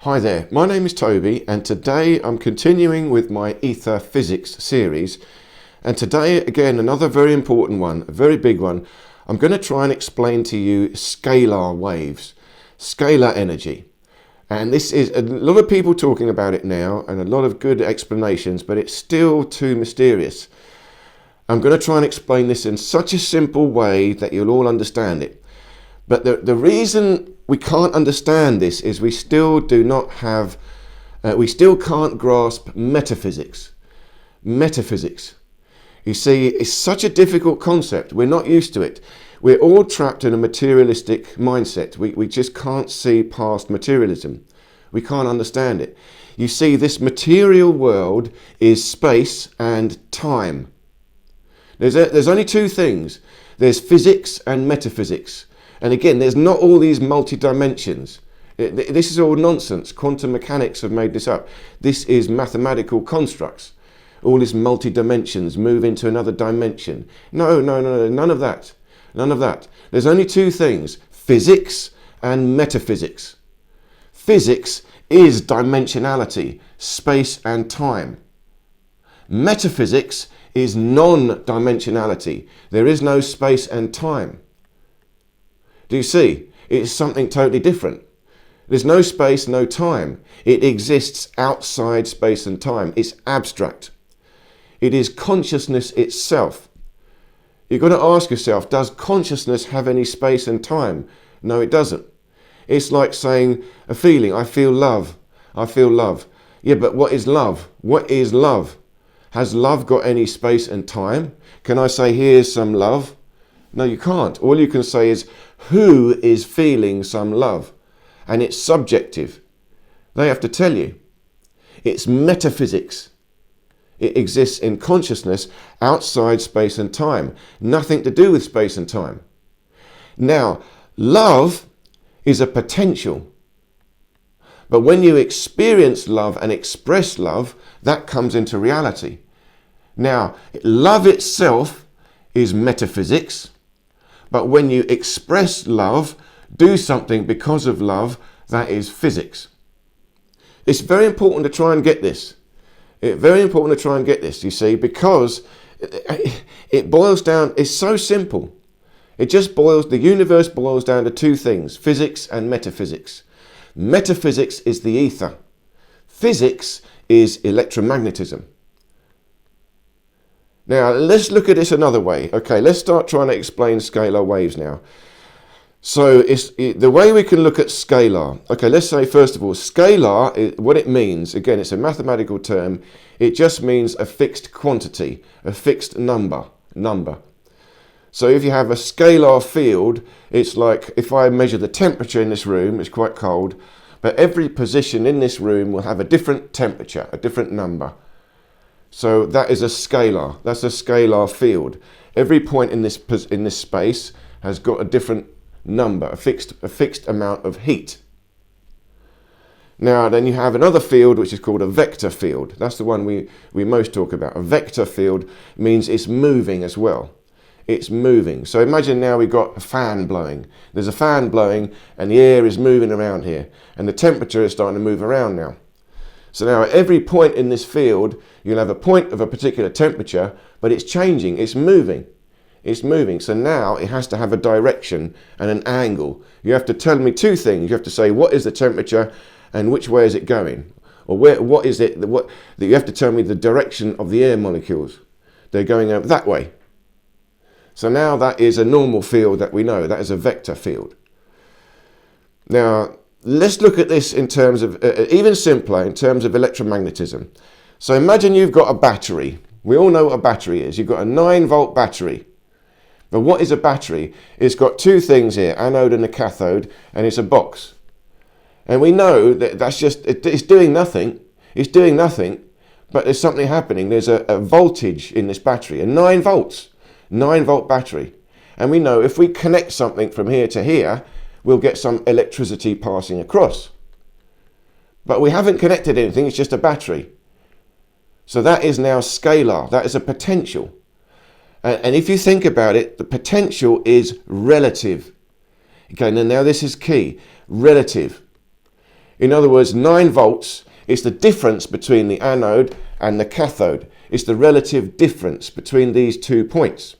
Hi there, my name is Toby and today I'm continuing with my Aether Physics series, and today again another very important one, a very big one. I'm going to try and explain to you scalar waves, scalar energy. And this is a lot of people talking about it now and a lot of good explanations, but it's still too mysterious. I'm going to try and explain this in such a simple way that you'll all understand it. But the reason we can't understand this is we still do not have, we still can't grasp metaphysics. Metaphysics. You see, it's such a difficult concept. We're not used to it. We're all trapped in a materialistic mindset. We just can't see past materialism. We can't understand it. You see, this material world is space and time. There's only two things. There's physics and metaphysics. And again, there's not all these multi-dimensions. This is all nonsense. Quantum mechanics have made this up. This is mathematical constructs. All these multi-dimensions move into another dimension. No, none of that. None of that. There's only two things, physics and metaphysics. Physics is dimensionality, space and time. Metaphysics is non-dimensionality. There is no space and time. Do you see? It's something totally different. There's no space, no time. It exists outside space and time. It's abstract. It is consciousness itself. You've got to ask yourself, does consciousness have any space and time? No, it doesn't. It's like saying a feeling, I feel love. I feel love. Yeah, but what is love? What is love? Has love got any space and time? Can I say, here's some love? No, you can't. All you can say is, who is feeling some love? And it's subjective. They have to tell you. It's metaphysics. It exists in consciousness outside space and time. Nothing to do with space and time. Now, love is a potential. But when you experience love and express love, that comes into reality. Now, love itself is metaphysics. But when you express love, do something because of love, that is physics. It's very important to try and get this. It's very important to try and get this, you see, because it boils down, it's so simple. The universe boils down to two things, physics and metaphysics. Metaphysics is the ether. Physics is electromagnetism. Now, let's look at this another way. Okay, let's start trying to explain scalar waves now. So, the way we can look at scalar. Okay, let's say, first of all, scalar, what it means, again, it's a mathematical term. It just means a fixed quantity, a fixed number. So, if you have a scalar field, it's like if I measure the temperature in this room, it's quite cold, but every position in this room will have a different temperature, a different number. So that is a scalar. That's a scalar field. Every point in this space has got a different number, a fixed amount of heat. Now then you have another field which is called a vector field. That's the one we most talk about. A vector field means it's moving as well. It's moving. So imagine now we've got a fan blowing. There's a fan blowing and the air is moving around here and the temperature is starting to move around now. So now at every point in this field, you'll have a point of a particular temperature, but it's changing, it's moving. It's moving. So now it has to have a direction and an angle. You have to tell me two things. You have to say, what is the temperature and which way is it going? Or what is it, you have to tell me the direction of the air molecules. They're going out that way. So now that is a normal field that we know. That is a vector field. Now, let's look at this in terms of, even simpler, in terms of electromagnetism. So imagine you've got a battery. We all know what a battery is. You've got a 9-volt battery. But what is a battery? It's got two things here, anode and a cathode, and it's a box. And we know that it's doing nothing. It's doing nothing, but there's something happening. There's a voltage in this battery, a 9 volts, 9-volt battery. And we know if we connect something from here to here, we'll get some electricity passing across. But we haven't connected anything, it's just a battery. So that is now scalar, that is a potential. And if you think about it, the potential is relative. Okay, now this is key, relative. In other words, 9 volts is the difference between the anode and the cathode. It's the relative difference between these 2 points.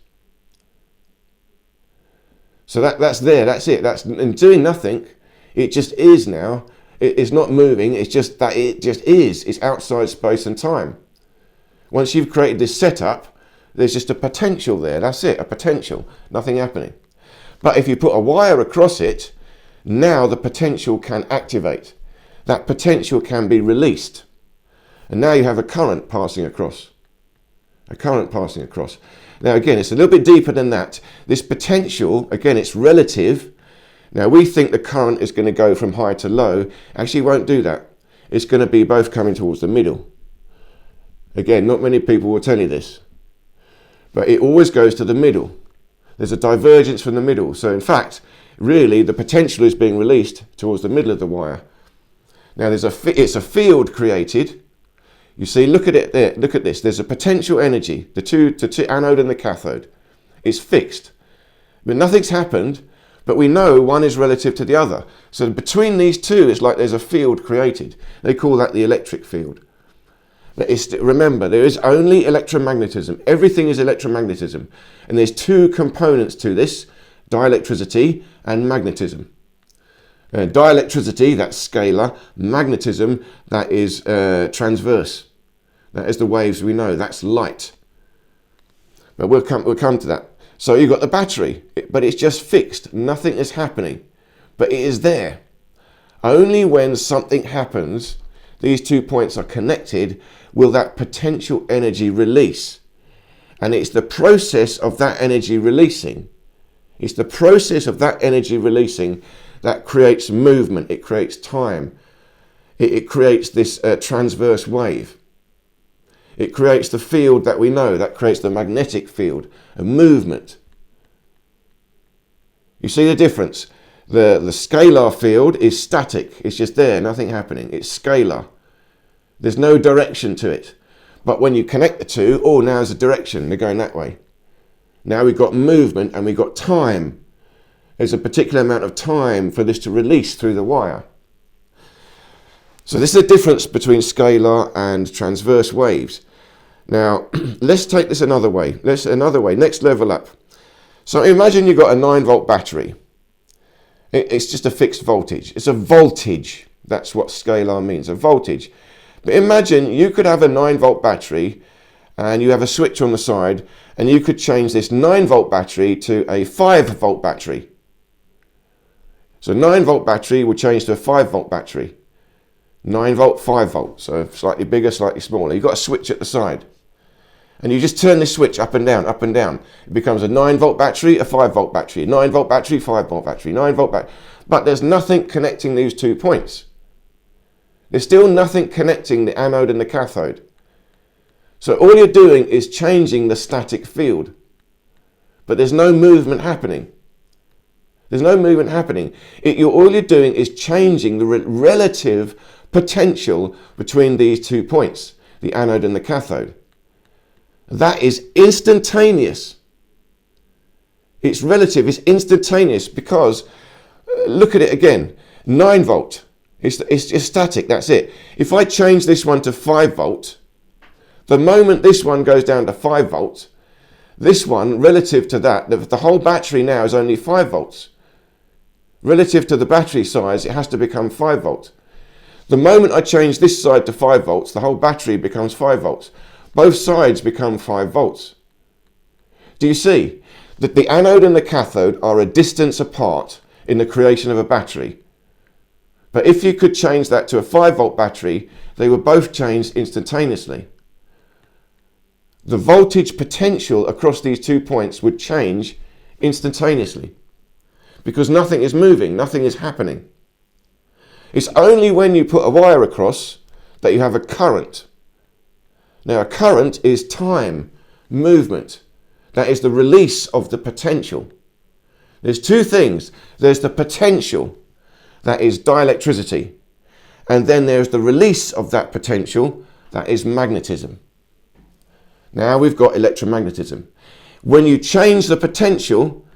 So that's there, that's it. That's and doing nothing. It just is now. It's not moving. It's just that it just is. It's outside space and time. Once you've created this setup, there's just a potential there. That's it, a potential. Nothing happening. But if you put a wire across it, now the potential can activate. That potential can be released. And now you have a current passing across. A current passing across. Now again, it's a little bit deeper than that. This potential, again, it's relative. Now we think the current is going to go from high to low. Actually, it won't do that. It's going to be both coming towards the middle. Again, not many people will tell you this. But it always goes to the middle. There's a divergence from the middle. So in fact, really the potential is being released towards the middle of the wire. Now it's a field created. You see, look at it there. Look at this. There's a potential energy, the two anode and the cathode. It's fixed. But nothing's happened, but we know one is relative to the other. So between these two, it's like there's a field created. They call that the electric field. But remember, there is only electromagnetism. Everything is electromagnetism. And there's 2 components to this, dielectricity and magnetism. Dielectricity, that's scalar. Magnetism, that is transverse. That is the waves we know. That's light. But we'll come to that. So you've got the battery, but it's just fixed. Nothing is happening. But it is there. Only when something happens, these 2 points are connected, will that potential energy release. And it's the process of that energy releasing. It's the process of that energy releasing that creates movement, it creates time, it creates this transverse wave. It creates the field that we know, that creates the magnetic field, a movement. You see the difference? The scalar field is static, it's just there, nothing happening, it's scalar. There's no direction to it. But when you connect the two, oh, now there's a direction, they're going that way. Now we've got movement and we've got time. There's a particular amount of time for this to release through the wire. So this is the difference between scalar and transverse waves. Now, let's take this another way. Next level up. So imagine you've got a 9-volt battery. It's just a fixed voltage. It's a voltage. That's what scalar means, a voltage. But imagine you could have a 9-volt battery and you have a switch on the side and you could change this 9-volt battery to a 5-volt battery. So 9-volt battery would change to a 5-volt battery. 9-volt, 5-volt, so slightly bigger, slightly smaller. You've got a switch at the side. And you just turn this switch up and down, up and down. It becomes a 9-volt battery, a 5-volt battery, a 9-volt battery, 5-volt battery, 9-volt battery. But there's nothing connecting these 2 points. There's still nothing connecting the anode and the cathode. So all you're doing is changing the static field. But there's no movement happening. There's no movement happening. All you're doing is changing the relative potential between these 2 points, the anode and the cathode. That is instantaneous. It's relative, it's instantaneous because, look at it again, 9 volt. It's just static, that's it. If I change this one to 5 volt, the moment this one goes down to 5 volts, this one, relative to that, the whole battery now is only 5 volts. Relative to the battery size, it has to become 5 volts. The moment I change this side to 5 volts, the whole battery becomes 5 volts. Both sides become 5 volts. Do you see that the anode and the cathode are a distance apart in the creation of a battery? But if you could change that to a 5-volt battery, they would both change instantaneously. The voltage potential across these 2 points would change instantaneously because nothing is moving, nothing is happening. It's only when you put a wire across that you have a current. Now, a current is time, movement. That is the release of the potential. There's 2 things. There's the potential, that is dielectricity. And then there's the release of that potential, that is magnetism. Now we've got electromagnetism. When you change the potential,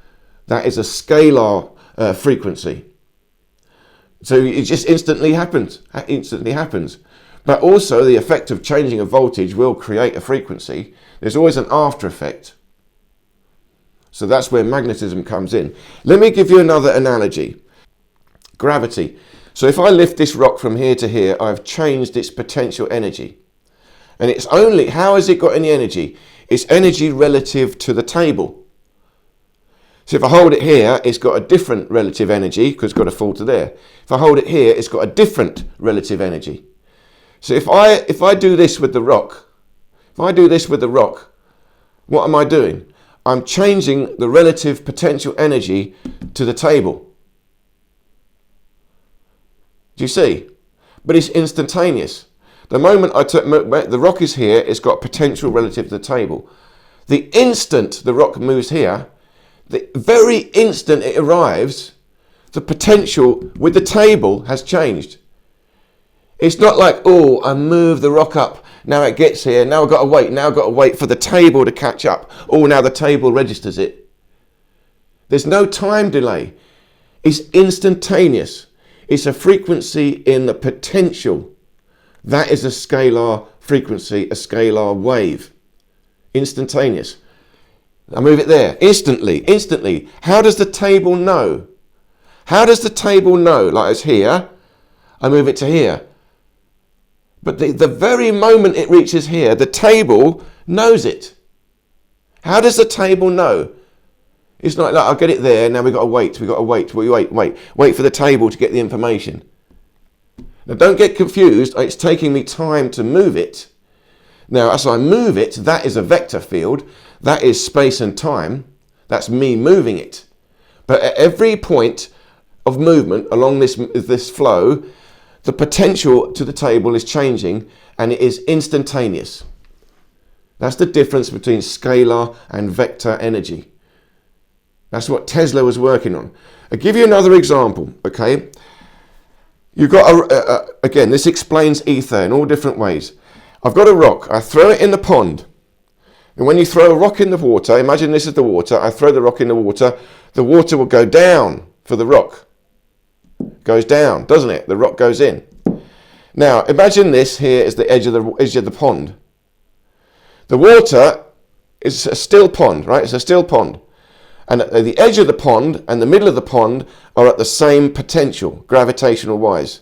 that is a scalar frequency. So it just instantly happens. But also the effect of changing a voltage will create a frequency. There's always an after effect. So that's where magnetism comes in. Let me give you another analogy. Gravity. So if I lift this rock from here to here, I've changed its potential energy. And it's only, how has it got any energy? It's energy relative to the table. So if I hold it here, it's got a different relative energy because it's got to fall to there. If I hold it here, it's got a different relative energy. So if I do this with the rock, what am I doing? I'm changing the relative potential energy to the table. Do you see? But it's instantaneous. The moment the rock is here, it's got potential relative to the table. The instant the rock moves here, the very instant it arrives, the potential with the table has changed. It's not like, oh, I move the rock up, now it gets here, now I've got to wait for the table to catch up. Oh, now the table registers it. There's no time delay. It's instantaneous. It's a frequency in the potential. That is a scalar frequency, a scalar wave. Instantaneous. I move it there, instantly. How does the table know? Like it's here, I move it to here. But the very moment it reaches here, the table knows it. How does the table know? It's not like, I'll get it there, now we've got to wait. Wait for the table to get the information. Now don't get confused, it's taking me time to move it. Now as I move it, that is a vector field. That is space and time. That's me moving it. But at every point of movement along this flow, the potential to the table is changing and it is instantaneous. That's the difference between scalar and vector energy. That's what Tesla was working on. I'll give you another example, okay? You've got, again, this explains ether in all different ways. I've got a rock, I throw it in the pond. And when you throw a rock in the water, imagine this is the water, I throw the rock in the water will go down for the rock. Goes down, doesn't it? The rock goes in. Now, imagine this here is the edge of the pond. The water is a still pond, right? It's a still pond. And at the edge of the pond and the middle of the pond are at the same potential, gravitational wise.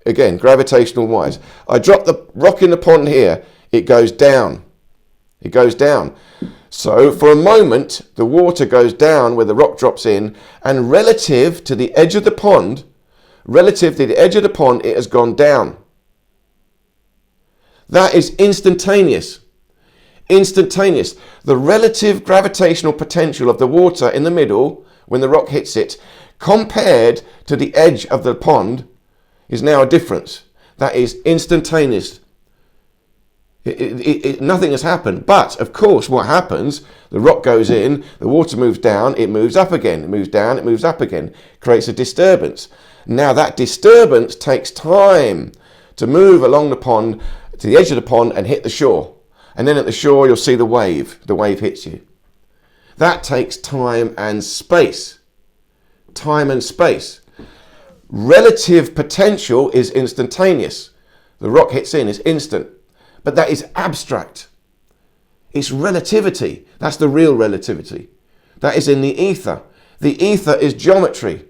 Again, gravitational wise. I drop the rock in the pond here, it goes down. So for a moment, the water goes down where the rock drops in, and relative to the edge of the pond, it has gone down. That is instantaneous. The relative gravitational potential of the water in the middle, when the rock hits it, compared to the edge of the pond, is now a difference. That is instantaneous. Nothing has happened. But, of course, what happens, the rock goes in, the water moves down, it moves up again. It moves down, it moves up again. Creates a disturbance. Now, that disturbance takes time to move along the pond, to the edge of the pond and hit the shore. And then at the shore, you'll see the wave. The wave hits you. That takes time and space. Relative potential is instantaneous. The rock hits in, it's instant. But that is abstract. It's relativity. That's the real relativity. That is in the ether. The ether is geometry.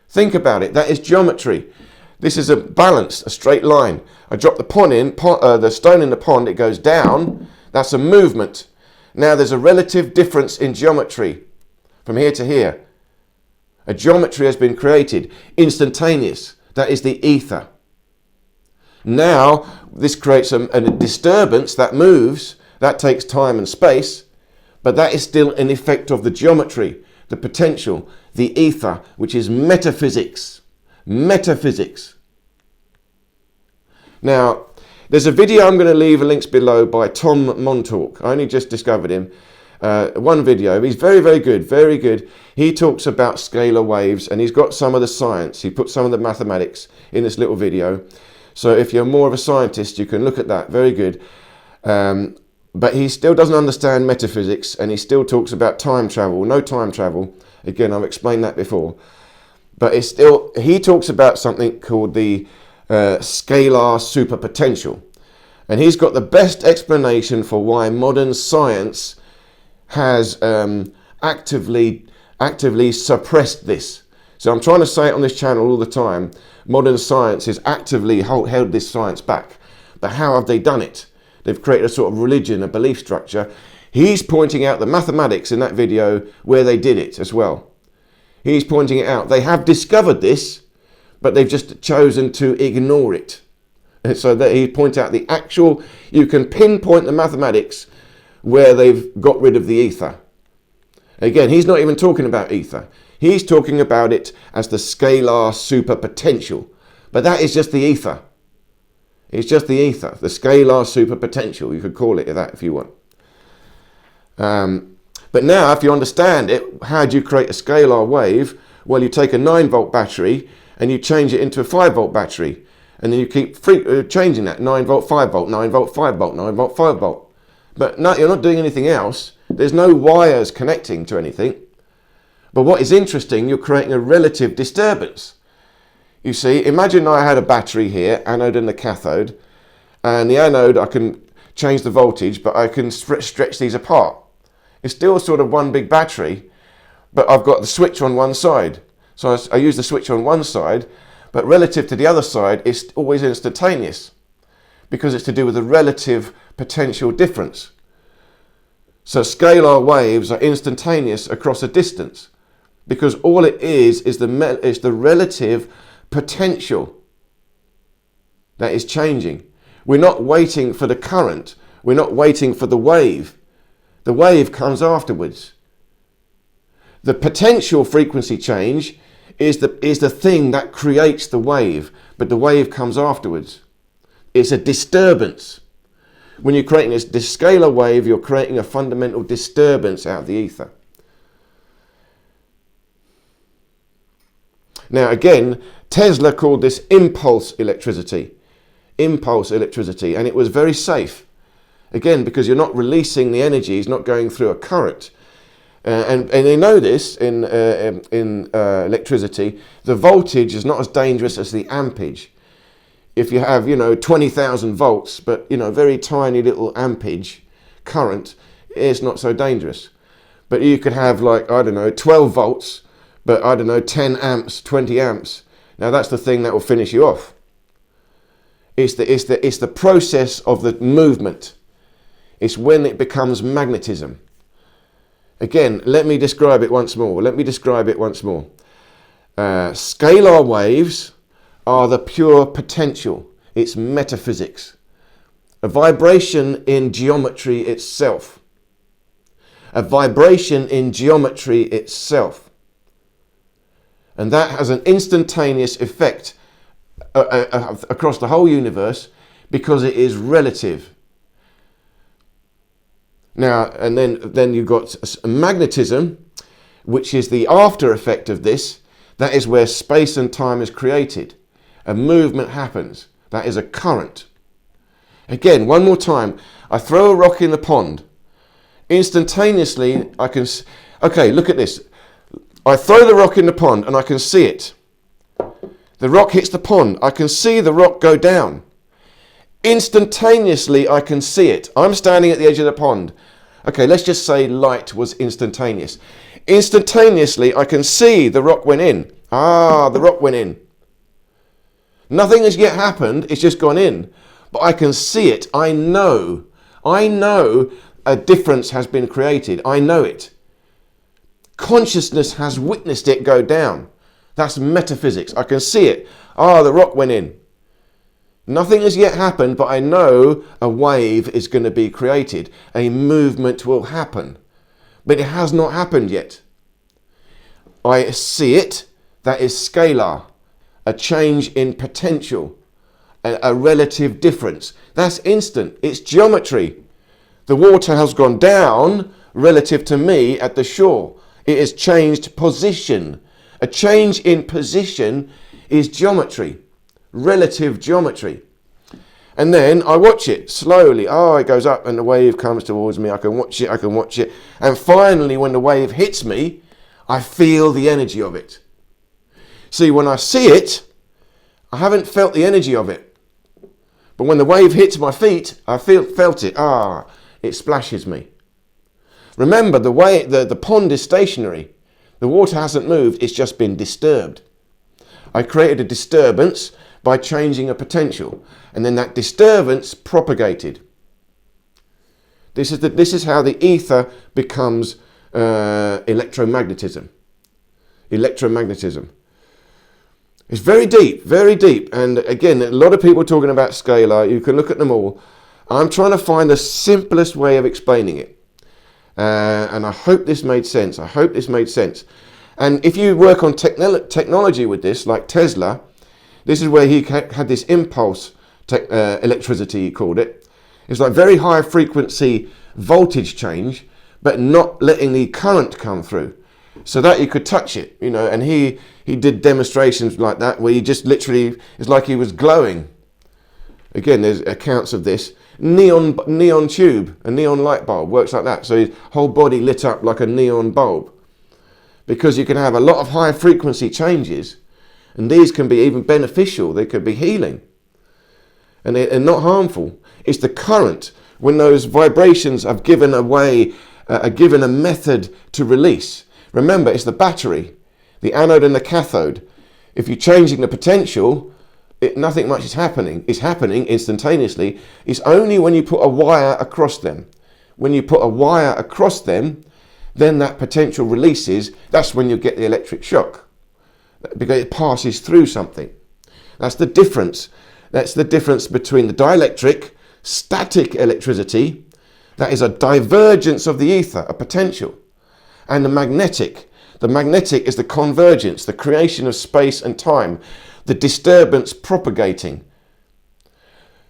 Think about it. That is geometry. This is a balance, a straight line. I drop the stone in the pond, it goes down. That's a movement. Now there's a relative difference in geometry from here to here. A geometry has been created, instantaneous. That is the ether. Now, this creates a disturbance that moves, that takes time and space, but that is still an effect of the geometry, the potential, the ether, which is metaphysics. Metaphysics. Now, there's a video I'm going to leave links below by Tom Montauk. I only just discovered him. One video. He's very, very good, very good. He talks about scalar waves and he's got some of the science. He put some of the mathematics in this little video. So if you're more of a scientist, you can look at that. Very good. But he still doesn't understand metaphysics and he still talks about time travel. No time travel. Again, I've explained that before. But it's still, he talks about something called the scalar superpotential. And he's got the best explanation for why modern science has actively suppressed this. So I'm trying to say it on this channel all the time. Modern science has actively held this science back. But how have they done it? They've created a sort of religion, a belief structure. He's pointing out the mathematics in that video where they did it as well. He's pointing it out. They have discovered this, but they've just chosen to ignore it. And so that he points out the actual, you can pinpoint the mathematics where they've got rid of the ether. Again, he's not even talking about ether. He's talking about it as the scalar superpotential. But that is just the ether. It's just the ether, the scalar superpotential. You could call it that if you want. But now, if you understand it, how do you create a scalar wave? Well, you take a 9-volt battery and you change it into a 5-volt battery. And then you keep changing that, 9-volt, 5-volt, 9-volt, 5-volt, 9-volt, 5-volt. But no, you're not doing anything else. There's no wires connecting to anything. But what is interesting, you're creating a relative disturbance. You see, imagine I had a battery here, anode and the cathode. And the anode, I can change the voltage, but I can stretch these apart. It's still sort of one big battery, but I've got the switch on one side. So I use the switch on one side, but relative to the other side, it's always instantaneous because it's to do with the relative potential difference. So scalar waves are instantaneous across a distance because all it is the relative potential that is changing. We're not waiting for the current. We're not waiting for the wave. The wave comes afterwards. The potential frequency change is the thing that creates the wave, but the wave comes afterwards. It's a disturbance. When you're creating this scalar wave, you're creating a fundamental disturbance out of the ether. Now again, Tesla called this impulse electricity, and it was very safe. Again, because you're not releasing the energy, it's not going through a current. And they know this in electricity, the voltage is not as dangerous as the ampage. If you have, 20,000 volts, but, very tiny little ampage current, it's not so dangerous. But you could have 12 volts, but 10 amps, 20 amps. Now that's the thing that will finish you off. It's the process of the movement. It's when it becomes magnetism. Again, let me describe it once more. Scalar waves are the pure potential. It's metaphysics. A vibration in geometry itself. And that has an instantaneous effect across the whole universe because it is relative. Now, and then you've got magnetism, which is the after effect of this. That is where space and time is created. A movement happens. That is a current. Again, one more time. I throw a rock in the pond. Instantaneously, I can... Okay, look at this. I throw the rock in the pond and I can see it. The rock hits the pond. I can see the rock go down. Instantaneously, I can see it. I'm standing at the edge of the pond. Okay, let's just say light was instantaneous. Instantaneously, I can see the rock went in. The rock went in. Nothing has yet happened. It's just gone in. But I can see it. I know a difference has been created. I know it. Consciousness has witnessed it go down. That's metaphysics. I can see it. The rock went in. Nothing has yet happened, but I know a wave is going to be created. A movement will happen. But it has not happened yet. I see it. That is scalar. A change in potential. A relative difference. That's instant. It's geometry. The water has gone down relative to me at the shore. It has changed position. A change in position is geometry. Relative geometry. And then I watch it slowly. It goes up and the wave comes towards me. I can watch it. And finally, when the wave hits me, I feel the energy of it. See, when I see it, I haven't felt the energy of it. But when the wave hits my feet, I felt it. It splashes me. Remember, the pond is stationary. The water hasn't moved, it's just been disturbed. I created a disturbance by changing a potential, and then that disturbance propagated. This is how the ether becomes electromagnetism. Electromagnetism. It's very deep, and again, a lot of people talking about scalar. You can look at them all. I'm trying to find the simplest way of explaining it, and I hope this made sense. And if you work on technology with this, like Tesla, this is where he had this impulse electricity, he called it. It's like very high frequency voltage change, but not letting the current come through, so that you could touch it, and he did demonstrations like that where he just literally, it's like he was glowing. Again, there's accounts of this. Neon tube, a neon light bulb works like that, so his whole body lit up like a neon bulb, because you can have a lot of high frequency changes, and these can be even beneficial. They could be healing, and they're not harmful. It's the current, when those vibrations have given away, are given a method to release. Remember, it's the battery, the anode and the cathode. If you're changing the potential, nothing much is happening. It's happening instantaneously. It's only when you put a wire across them. When you put a wire across them, then that potential releases. That's when you get the electric shock, because it passes through something. That's the difference. That's the difference between the dielectric, static electricity, that is a divergence of the ether, a potential, and the magnetic. The magnetic is the convergence, the creation of space and time, the disturbance propagating.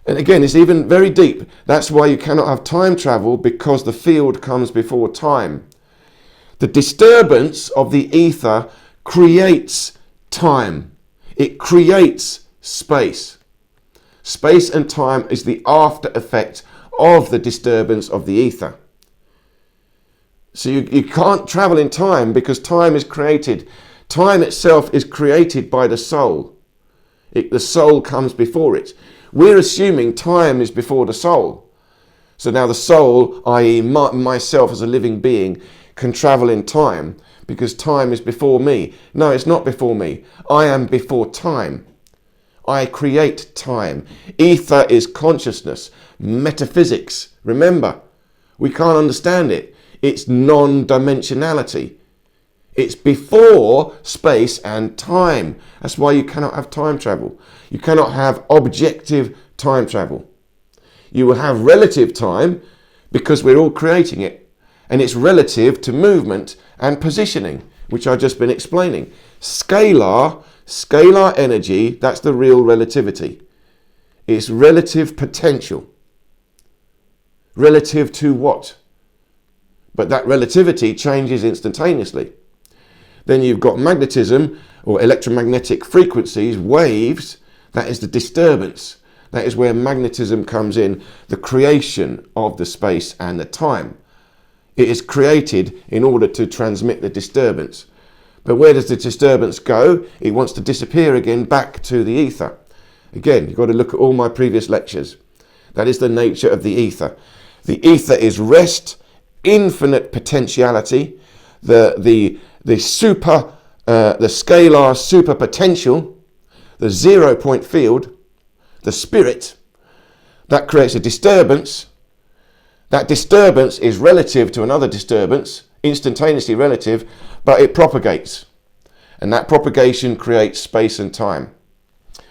And again, it's even very deep. That's why you cannot have time travel, because the field comes before time. The disturbance of the ether creates time. It creates space. Space and time is the after effect of the disturbance of the ether. So you can't travel in time, because time is created. Time itself is created by the soul. The soul comes before it. We're assuming time is before the soul. So now the soul, i.e. myself as a living being, can travel in time because time is before me. No, it's not before me. I am before time. I create time. Ether is consciousness. Metaphysics. Remember, we can't understand it. It's non-dimensionality. It's before space and time. That's why you cannot have time travel. You cannot have objective time travel. You will have relative time, because we're all creating it. And it's relative to movement and positioning, which I've just been explaining. Scalar energy, that's the real relativity. It's relative potential. Relative to what? But that relativity changes instantaneously. Then you've got magnetism, or electromagnetic frequencies, waves. That is the disturbance. That is where magnetism comes in, the creation of the space and the time. It is created in order to transmit the disturbance. But where does the disturbance go? It wants to disappear again back to the ether. Again, you've got to look at all my previous lectures. That is the nature of the ether. The ether is rest, infinite potentiality, the scalar super potential, the 0 point field, the spirit, that creates a disturbance. That disturbance is relative to another disturbance, instantaneously relative, but it propagates. And that propagation creates space and time.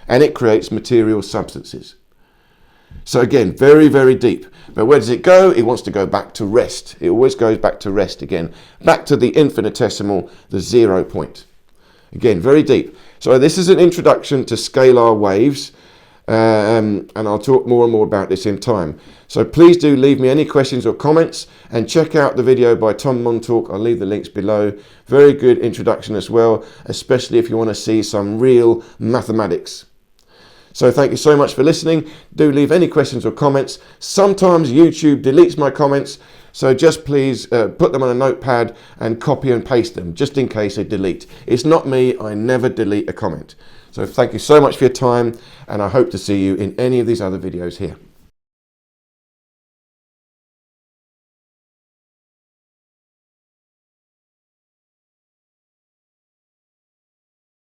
And it creates material substances. So again, very, very deep. But where does it go? It wants to go back to rest. It always goes back to rest again. Back to the infinitesimal, the 0 point. Again, very deep. So this is an introduction to scalar waves. And I'll talk more and more about this in time. So please do leave me any questions or comments, and check out the video by Tom Montauk. I'll leave the links below. Very good introduction as well, especially if you want to see some real mathematics. So thank you so much for listening. Do leave any questions or comments. Sometimes YouTube deletes my comments, So just please put them on a notepad and copy and paste them, just in case they delete. It's not me, I never delete a comment. So thank you so much for your time, and I hope to see you in any of these other videos here.